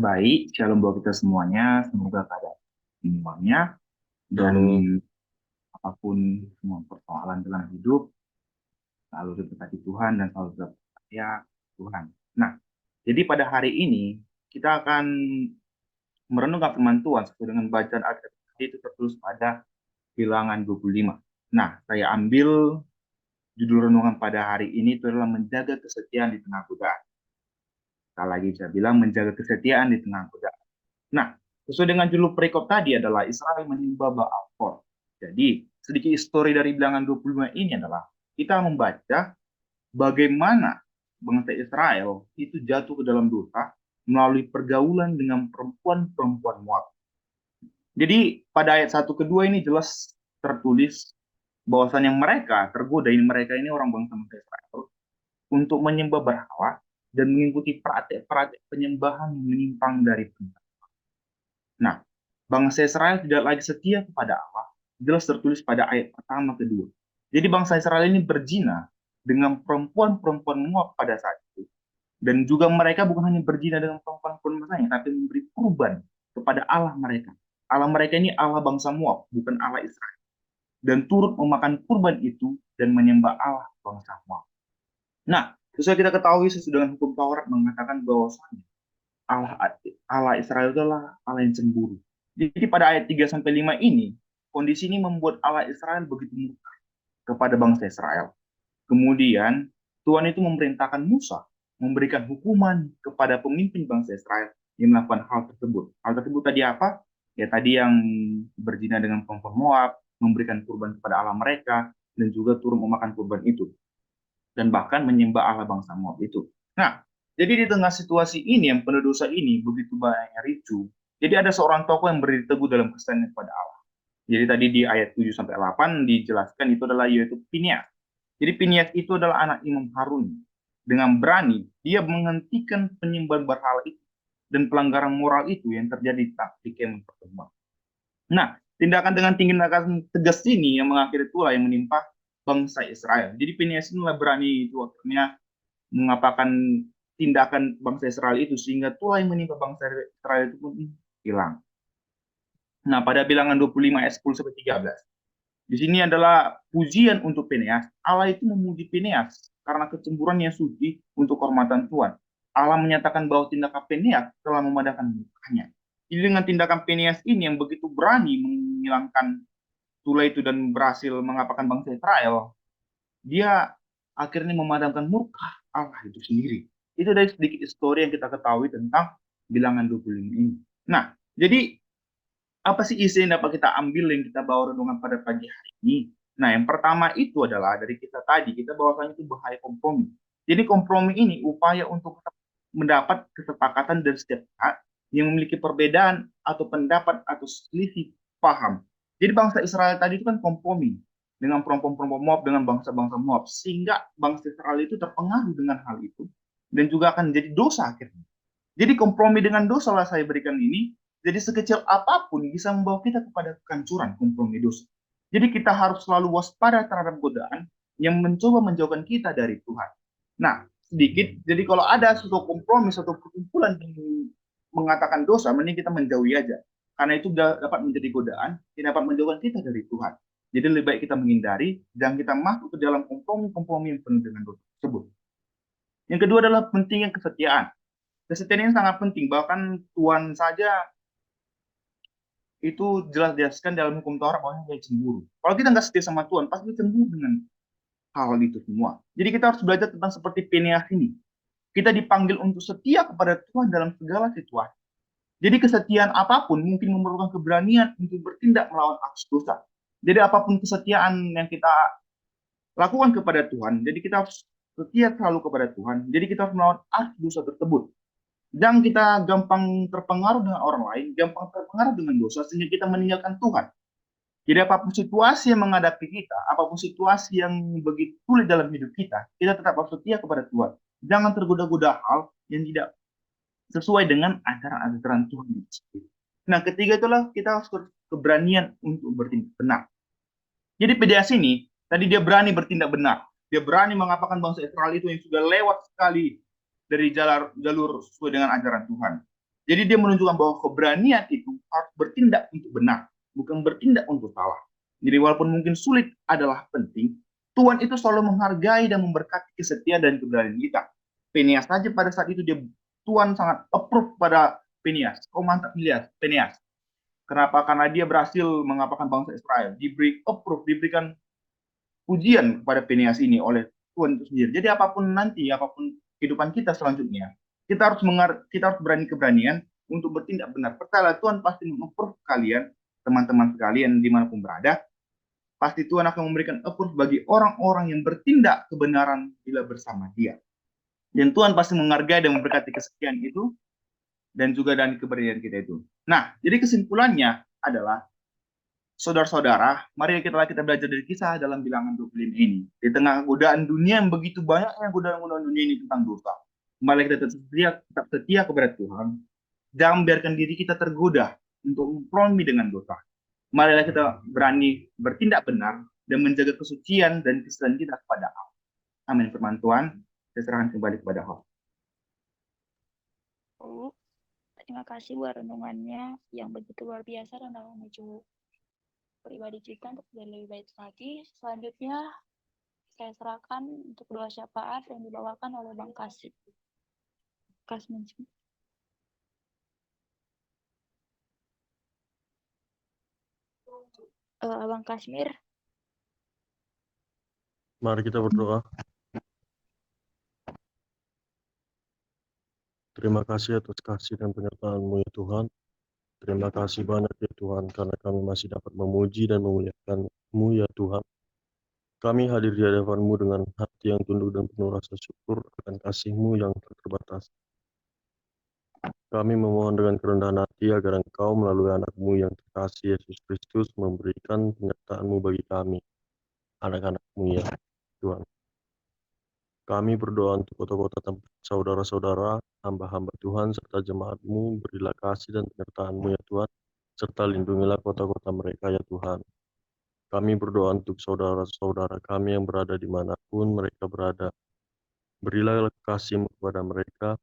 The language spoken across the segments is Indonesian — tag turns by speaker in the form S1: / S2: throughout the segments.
S1: Baik, shalom buat kita semuanya. Semoga keadaan semuanya dan
S2: Halo,
S1: apapun semua persoalan dalam hidup selalu diberkati Tuhan dan selalu tetap percaya Tuhan. Nah, jadi pada hari ini kita akan merenungkan firman Tuhan sesuai dengan bacaan Alkitab itu tertulis pada Bilangan 25. Nah, saya ambil judul renungan pada hari ini itu adalah menjaga kesetiaan di tengah godaan. Sekali lagi saya bilang menjaga kesetiaan di tengah godaan. Nah, sesuai dengan judul perikop tadi adalah Israel menyembah Baal Peor. Jadi, sedikit histori dari Bilangan 25 ini adalah kita membaca bagaimana bangsa Israel itu jatuh ke dalam dosa melalui pergaulan dengan perempuan-perempuan Moab. Jadi, pada ayat 1 kedua ini jelas tertulis bahwasannya mereka ini orang bangsa Israel untuk menyembah berhala dan mengikuti praktek-praktek penyembahan yang menyimpang dari Tuhan. Nah, bangsa Israel tidak lagi setia kepada Allah, jelas tertulis pada ayat pertama kedua. Jadi bangsa Israel ini berzina dengan perempuan-perempuan Moab pada saat itu. Dan juga mereka bukan hanya berzina dengan perempuan-perempuan lain, tapi memberi kurban kepada Allah mereka. Allah mereka ini Allah bangsa Moab, bukan Allah Israel. Dan turut memakan kurban itu dan menyembah Allah bangsa Moab. Nah, sesuai kita ketahui sesuai dengan hukum Taurat mengatakan bahwasanya Allah Allah Israel adalah Allah yang cemburu. Jadi pada ayat 3 sampai 5 ini, kondisi ini membuat Allah Israel begitu murka kepada bangsa Israel. Kemudian Tuhan itu memerintahkan Musa memberikan hukuman kepada pemimpin bangsa Israel yang melakukan hal tersebut. Hal tersebut tadi apa? Ya tadi yang berzina dengan perempuan Moab, memberikan kurban kepada Allah mereka, dan juga turut memakan kurban itu. Dan bahkan menyembah Allah bangsa Moab itu. Nah, jadi di tengah situasi ini yang penuh dosa ini begitu banyak ricu. Jadi ada seorang tokoh yang berdiri teguh dalam kesaksian kepada Allah. Jadi tadi di ayat 7 sampai 8 dijelaskan itu adalah yaitu Pinias. Jadi Pinias itu adalah anak Imam Harun. Dengan berani dia menghentikan penyembahan berhala itu dan pelanggaran moral itu yang terjadi di kemah pertemuan. Nah, tindakan dengan tindakan tegas ini yang mengakhiri itulah yang menimpa bangsa Israel. Jadi Pinias inilah berani itu akhirnya mengapakan tindakan bangsa Israel itu sehingga itulah yang menimpa bangsa Israel itu pun hilang. Nah, pada bilangan 25 ayat 10 sampai 13. Di sini adalah pujian untuk Peneas. Allah itu memuji Peneas karena kecemburuan yang suci untuk kehormatan Tuhan. Allah menyatakan bahwa tindakan Peneas telah memadamkan mukanya. Jadi dengan tindakan Peneas ini yang begitu berani menghilangkan tula itu dan berhasil mengapakan bangsa Israel, dia akhirnya memadamkan murka Allah itu sendiri. Itu dari sedikit histori yang kita ketahui tentang bilangan 25 ini. Nah, jadi apa sih isi yang dapat kita ambil yang kita bawa renungan pada pagi hari ini? Nah, yang pertama itu adalah dari kita tadi, kita bawakan itu bahaya kompromi. Jadi kompromi ini upaya untuk mendapat kesepakatan dari setiap pihak yang memiliki perbedaan atau pendapat atau selisih paham. Jadi bangsa Israel tadi itu kan kompromi dengan perempuan-perempuan Moab, dengan bangsa-bangsa Moab, sehingga bangsa Israel itu terpengaruh dengan hal itu dan juga akan jadi dosa akhirnya. Jadi kompromi dengan dosa lah saya berikan ini. Jadi sekecil apapun bisa membawa kita kepada kehancuran kompromi dosa. Jadi kita harus selalu waspada terhadap godaan yang mencoba menjauhkan kita dari Tuhan. Nah, sedikit. Jadi kalau ada suatu kompromi, suatu perkumpulan yang mengatakan dosa, mending kita menjauhi aja. Karena itu dapat menjadi godaan yang dapat menjauhkan kita dari Tuhan. Jadi lebih baik kita menghindari dan kita masuk ke dalam kompromi-kompromi yang penuh dengan dosa tersebut. Yang kedua adalah pentingnya kesetiaan. Kesetiaan ini sangat penting. Bahkan Tuhan saja itu jelas jelaskan dalam hukum Taurat bahwa dia cemburu. Kalau kita nggak setia sama Tuhan, pasti cemburu dengan hal itu semua. Jadi kita harus belajar tentang seperti Peneas ini. Kita dipanggil untuk setia kepada Tuhan dalam segala situasi. Jadi kesetiaan apapun mungkin memerlukan keberanian untuk bertindak melawan aksi dosa. Jadi apapun kesetiaan yang kita lakukan kepada Tuhan, jadi kita harus setia selalu kepada Tuhan. Jadi kita harus melawan aksi dosa tersebut. Jangan kita gampang terpengaruh dengan orang lain, gampang terpengaruh dengan dosa, sehingga kita meninggalkan Tuhan. Jadi apapun situasi yang menghadapi kita, apapun situasi yang begitu sulit dalam hidup kita tetap harus setia kepada Tuhan. Jangan tergoda-goda hal yang tidak sesuai dengan ajaran-ajaran Tuhan. Nah, ketiga itulah kita harus keberanian untuk bertindak benar. Jadi PDAS ini, tadi dia berani bertindak benar. Dia berani mengapakan bangsa Israel itu yang sudah lewat sekali dari jalur sesuai dengan ajaran Tuhan. Jadi dia menunjukkan bahwa keberanian itu harus bertindak untuk benar, bukan bertindak untuk salah. Jadi walaupun mungkin sulit adalah penting, Tuhan itu selalu menghargai dan memberkati kesetiaan dan keberanian kita. Penias saja pada saat itu Tuhan sangat approve pada Penias. Kau mantap lihat Penias. Kenapa? Karena dia berhasil mengapakan bangsa Israel. Diberikan pujian kepada Penias ini oleh Tuhan itu sendiri. Jadi apapun nanti, apapun kehidupan kita selanjutnya, kita harus berani keberanian untuk bertindak benar. Percayalah, Tuhan pasti mengapprove kalian, teman-teman sekalian dimanapun berada. Pasti Tuhan akan memberikan approve bagi orang-orang yang bertindak kebenaran bila bersama Dia. Dan Tuhan pasti menghargai dan memberkati kesetiaan itu dan juga dan keberanian kita itu. Nah, jadi kesimpulannya adalah saudara-saudara, mari kita belajar dari kisah dalam bilangan 25 ini. Di tengah godaan dunia yang begitu banyaknya godaan-godaan dunia ini tentang dosa, mari kita tetap setia kepada Tuhan. Jangan biarkan diri kita tergoda untuk kompromi dengan dosa. Marilah kita berani bertindak benar dan menjaga kesucian dan kesetiaan kita kepada Allah. Amin. Firman Tuhan, saya serahkan kembali kepada Allah.
S2: Terima kasih buat renungannya yang begitu luar biasa dan dalam menuju pribadi kita untuk jadi lebih baik lagi. Selanjutnya saya serahkan untuk doa syafaat yang dibawakan oleh Bang Kasih. Abang Kasmir.
S3: Mari kita berdoa. Terima kasih atas kasih dan penyertaan-Mu ya Tuhan. Terima kasih banyak ya Tuhan, karena kami masih dapat memuji dan memuliakan-Mu ya Tuhan. Kami hadir di hadapan-Mu dengan hati yang tunduk dan penuh rasa syukur akan kasih-Mu yang tak terbatas. Kami memohon dengan kerendahan hati agar Engkau melalui anak-Mu yang terkasih Yesus Kristus memberikan penyertaan-Mu bagi kami, anak-anak-Mu ya Tuhan. Kami berdoa untuk kota-kota tempat saudara-saudara, hamba-hamba Tuhan, serta jemaat-Mu, berilah kasih dan penyertaan-Mu ya Tuhan, serta lindungilah kota-kota mereka ya Tuhan. Kami berdoa untuk saudara-saudara kami yang berada dimanapun mereka berada. Berilah kasih-Mu kepada mereka.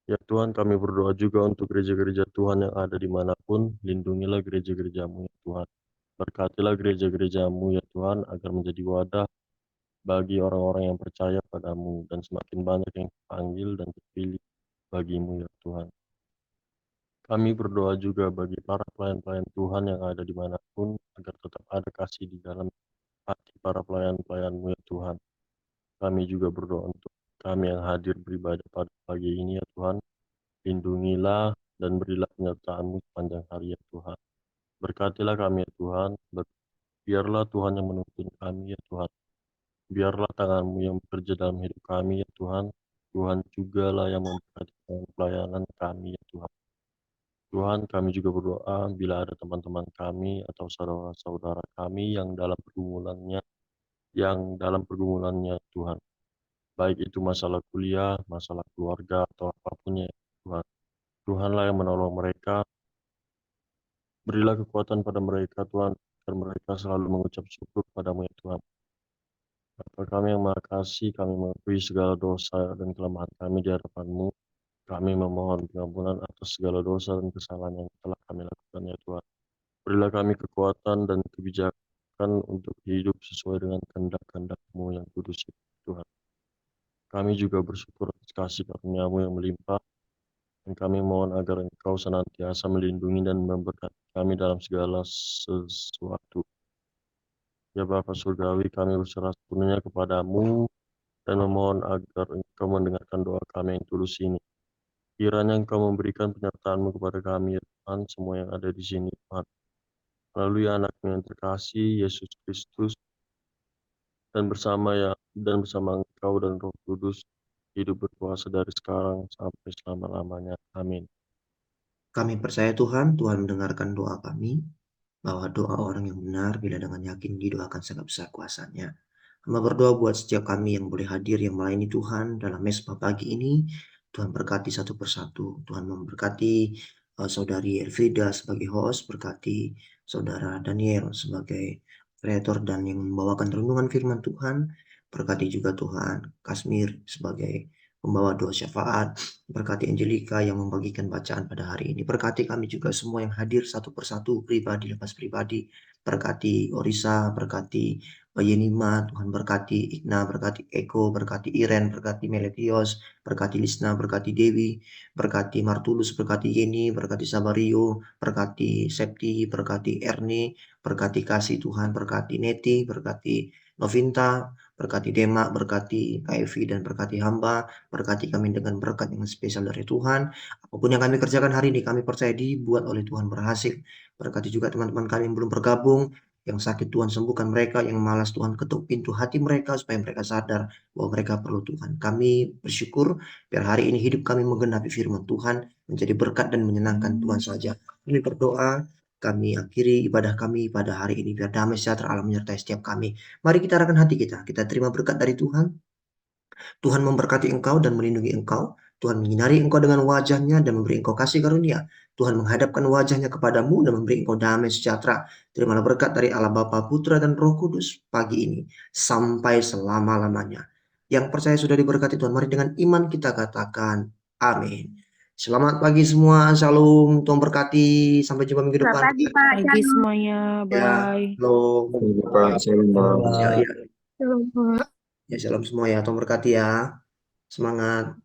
S3: Ya Tuhan, kami berdoa juga untuk gereja-gereja Tuhan yang ada dimanapun. Lindungilah gereja-gereja-Mu ya Tuhan. Berkatilah gereja-gereja-Mu ya Tuhan, agar menjadi wadah bagi orang-orang yang percaya padamu, dan semakin banyak yang dipanggil dan terpilih bagimu ya Tuhan. Kami berdoa juga bagi para pelayan-pelayan Tuhan yang ada dimanapun, agar tetap ada kasih di dalam hati para pelayan-pelayan-Mu ya Tuhan. Kami juga berdoa untuk kami yang hadir beribadah pada pagi ini ya Tuhan. Lindungilah dan berilah penyertaan-Mu sepanjang hari ya Tuhan. Berkatilah kami ya Tuhan. Biarlah Tuhan yang menuntun kami ya Tuhan. Biarlah tangan-Mu yang bekerja dalam hidup kami ya Tuhan. Tuhan jugalah yang memberkati pelayanan kami ya Tuhan. Tuhan, kami juga berdoa bila ada teman-teman kami atau saudara-saudara kami yang dalam pergumulannya Tuhan. Baik itu masalah kuliah, masalah keluarga, atau apapun ya Tuhan. Tuhanlah yang menolong mereka. Berilah kekuatan pada mereka Tuhan, agar mereka selalu mengucap syukur padamu ya Tuhan. Bapa kami yang Maha Kasih, kami mengakui segala dosa dan kelemahan kami di hadapan-Mu. Kami memohon pengampunan atas segala dosa dan kesalahan yang telah kami lakukan ya Tuhan. Berilah kami kekuatan dan kebijakan untuk hidup sesuai dengan kehendak-kehendak-Mu yang kudus ya Tuhan. Kami juga bersyukur atas kasih karunia-Mu yang melimpah, dan kami mohon agar Engkau senantiasa melindungi dan memberkati kami dalam segala sesuatu. Ya Bapa Surgawi, kami berserah sepenuhnya kepadamu dan memohon agar Engkau mendengarkan doa kami yang tulus ini. Kiranya Engkau memberikan penyertaan-Mu kepada kami, ya Tuhan, semua yang ada di sini, Tuhan. Melalui anak-Mu yang terkasih, Yesus Kristus, dan bersama Engkau dan Roh Kudus, hidup berkuasa dari sekarang sampai selama-lamanya. Amin.
S4: Kami percaya Tuhan mendengarkan doa kami, bahwa doa orang yang benar bila dengan yakin didoakan sangat besar kuasanya. Hamba berdoa buat setiap kami yang boleh hadir, yang melayani Tuhan dalam mesbah pagi ini. Tuhan berkati satu persatu. Tuhan memberkati saudari Elfrida sebagai host, berkati saudara Daniel sebagai kreator dan yang membawakan renungan firman Tuhan. Berkati juga Tuhan Kasmir sebagai membawa doa syafaat. Berkati Angelika yang membagikan bacaan pada hari ini. Berkati kami juga semua yang hadir satu persatu, pribadi lepas pribadi. Berkati Orisa, berkati Yenima, Tuhan berkati Igna, berkati Eko, berkati Iren, berkati Meletios, berkati Lisna, berkati Dewi, berkati Martulus, berkati Yeni, berkati Sabario, berkati Septi, berkati Erni, berkati Kasih Tuhan, berkati Neti, berkati Novinta, berkati Demak, berkati KFI, dan berkati hamba, berkati kami dengan berkat yang spesial dari Tuhan. Apapun yang kami kerjakan hari ini, kami percaya dibuat oleh Tuhan berhasil. Berkati juga teman-teman kami yang belum bergabung, yang sakit Tuhan sembuhkan mereka, yang malas Tuhan ketuk pintu hati mereka, supaya mereka sadar bahwa mereka perlu Tuhan. Kami bersyukur, biar hari ini hidup kami menggenapi firman Tuhan, menjadi berkat dan menyenangkan Tuhan saja. Kami berdoa, kami akhiri ibadah kami pada hari ini, biar damai sejahtera Allah menyertai setiap kami. Mari kita arahkan hati kita terima berkat dari Tuhan. Tuhan memberkati engkau dan melindungi engkau. Tuhan menyinari engkau dengan wajahnya dan memberi engkau kasih karunia. Tuhan menghadapkan wajahnya kepadamu dan memberi engkau damai sejahtera. Terimalah berkat dari Allah Bapa, Putra, dan Roh Kudus pagi ini sampai selama-lamanya. Yang percaya sudah diberkati Tuhan, mari dengan iman kita katakan amin. Selamat pagi semua, shalom, Tuhan berkati. Sampai jumpa minggu depan.
S5: Selamat pagi, Pak.
S6: Pagi semuanya,
S4: Ya,
S6: bye.
S4: shalom. Ya, ya,
S5: Shalom, Pak.
S4: ya, shalom semua ya, Tuhan berkati ya. Semangat.